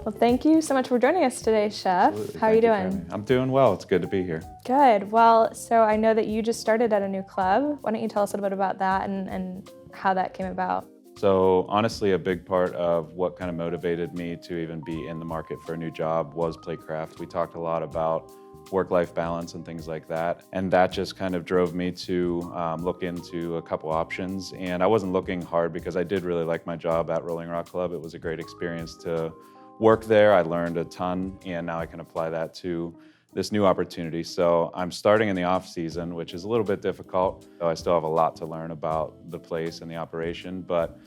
Well, thank you so much for joining us today, Chef. Absolutely. How are you Thank for doing? having me. I'm doing well. It's good to be here. Good. Well, so I know that you just started at a new club. Why don't you tell us a little bit about that and how that came about? So honestly, a big part of what kind of motivated me to even be in the market for a new job was PlateCraft. We talked a lot about work-life balance and things like that. And that just kind of drove me to look into a couple options. And I wasn't looking hard because I did really like my job at Rolling Rock Club. It was a great experience to work there. I learned a ton, and now I can apply that to this new opportunity. So I'm starting in the off season, which is a little bit difficult. I still have a lot to learn about the place and the operation, but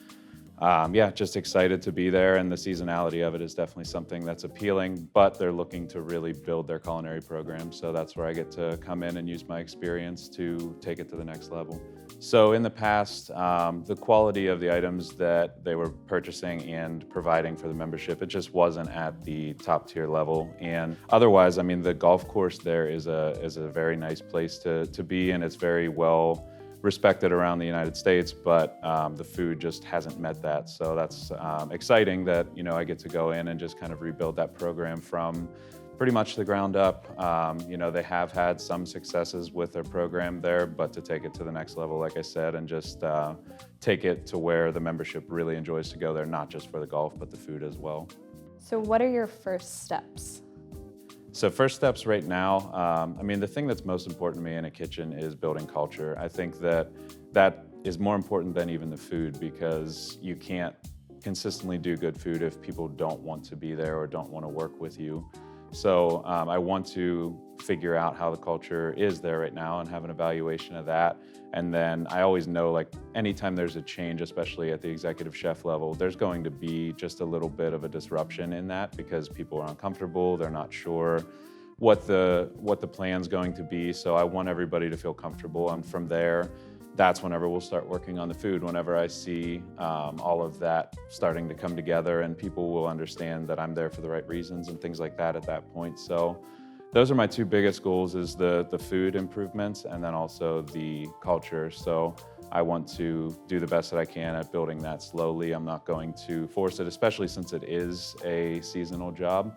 yeah, just excited to be there, and the seasonality of it is definitely something that's appealing, but they're looking to really build their culinary program, so that's where I get to come in and use my experience to take it to the next level. So in the past, the quality of the items that they were purchasing and providing for the membership, it just wasn't at the top tier level. And otherwise, I mean, the golf course there is a very nice place to be, and it's very well respected around the United States, but the food just hasn't met that. So that's exciting that, you know, I get to go in and just kind of rebuild that program from pretty much the ground up. You know, they have had some successes with their program there, but to take it to the next level, like I said, and just take it to where the membership really enjoys to go there, not just for the golf, but the food as well. So what are your first steps? So first steps right now, I mean, the thing that's most important to me in a kitchen is building culture. I think that that is more important than even the food, because you can't consistently do good food if people don't want to be there or don't want to work with you. So I want to figure out how the culture is there right now and have an evaluation of that. And then I always know, like, anytime there's a change, especially at the executive chef level, there's going to be just a little bit of a disruption in that because people are uncomfortable, they're not sure what the plan's going to be. So I want everybody to feel comfortable, and from there, that's whenever we'll start working on the food. Whenever I see all of that starting to come together, and people will understand that I'm there for the right reasons and things like that at that point. So those are my two biggest goals, is the food improvements and then also the culture. So I want to do the best that I can at building that slowly. I'm not going to force it, especially since it is a seasonal job.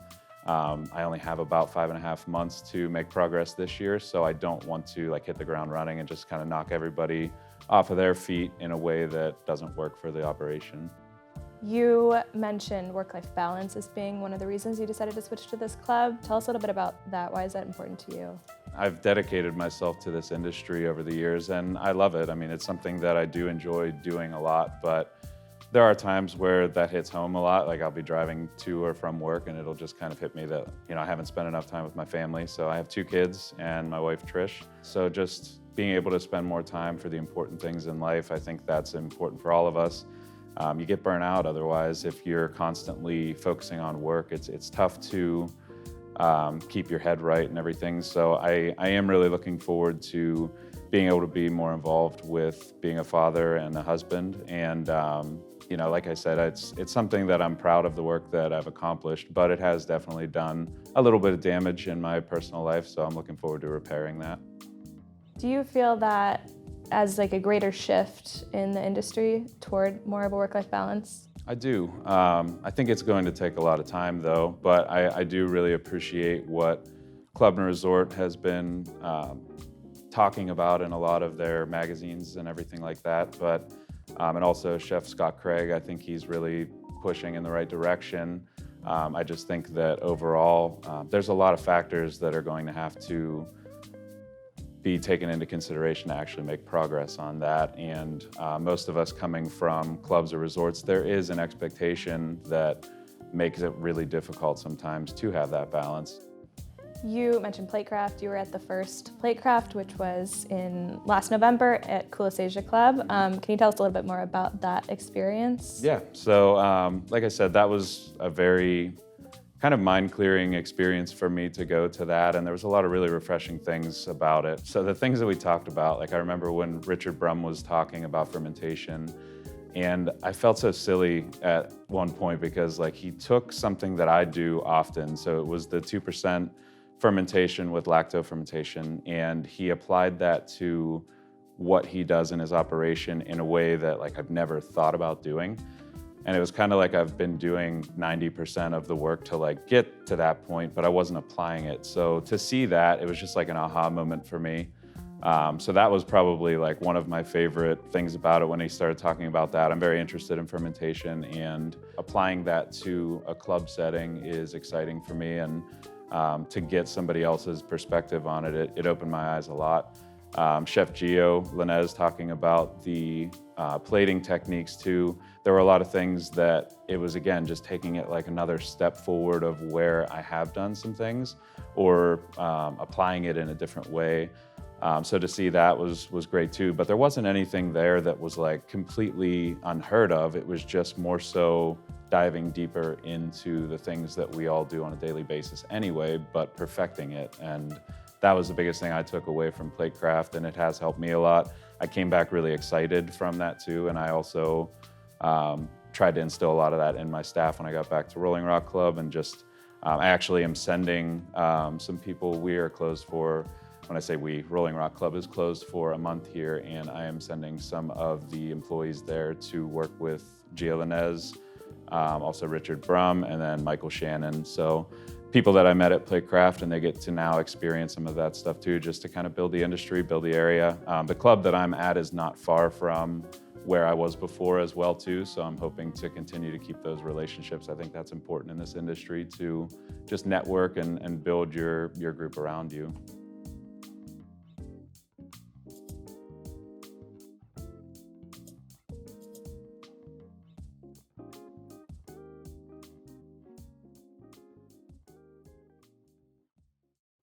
I only have about 5.5 months to make progress this year, so I don't want to hit the ground running and just kind of knock everybody off of their feet in a way that doesn't work for the operation. You mentioned work-life balance as being one of the reasons you decided to switch to this club. Tell us a little bit about that. Why is that important to you? I've dedicated myself to this industry over the years, and I love it. I mean, it's something that I do enjoy doing a lot, but there are times where that hits home a lot. Like, I'll be driving to or from work and it'll just kind of hit me that, you know, I haven't spent enough time with my family. So I have 2 kids and my wife, Trish. So just being able to spend more time for the important things in life, I think that's important for all of us. You get burnt out otherwise if you're constantly focusing on work. It's tough to keep your head right and everything. So I am really looking forward to being able to be more involved with being a father and a husband. And you know, like I said, it's something that I'm proud of the work that I've accomplished, but it has definitely done a little bit of damage in my personal life, so I'm looking forward to repairing that. Do you feel that as a greater shift in the industry toward more of a work-life balance? I do. I think it's going to take a lot of time though, but I do really appreciate what Club and Resort has been talking about in a lot of their magazines and everything like that. But and also Chef Scott Craig, I think he's really pushing in the right direction. I just think that overall, there's a lot of factors that are going to have to be taken into consideration to actually make progress on that. And most of us coming from clubs or resorts, there is an expectation that makes it really difficult sometimes to have that balance. You mentioned PlateCraft. You were at the first PlateCraft, which was in last November at Cullasaja Club. Can you tell us a little bit more about that experience? Yeah, so like I said, that was a very kind of mind-clearing experience for me to go to that, and there was a lot of really refreshing things about it. So the things that we talked about, like I remember when Richard Brum was talking about fermentation, and I felt so silly at one point because he took something that I do often, so it was the 2% fermentation with lacto fermentation, and he applied that to what he does in his operation in a way that I've never thought about doing. And it was kind of like I've been doing 90% of the work to like get to that point, but I wasn't applying it. So to see that, it was just like an aha moment for me. So that was probably like one of my favorite things about it when he started talking about that. I'm very interested in fermentation, and applying that to a club setting is exciting for me. And to get somebody else's perspective on it, it opened my eyes a lot. Chef Gio Linez talking about the plating techniques too. There were a lot of things that it was, again, just taking it like another step forward of where I have done some things, or applying it in a different way. So to see that was great too, but there wasn't anything there that was like completely unheard of. It was just more so diving deeper into the things that we all do on a daily basis anyway, but perfecting it. And that was the biggest thing I took away from PlateCraft, and it has helped me a lot. I came back really excited from that too, and I also tried to instill a lot of that in my staff when I got back to Rolling Rock Club. And just, I actually am sending some people. We are closed for, when I say we, Rolling Rock Club is closed for a month here, and I am sending some of the employees there to work with Gio Linez, also Richard Brum, and then Michael Shannon. So people that I met at PlateCraft, and they get to now experience some of that stuff too, just to kind of build the industry, build the area. The club that I'm at is not far from where I was before as well too, so I'm hoping to continue to keep those relationships. I think that's important in this industry, to just network and build your group around you.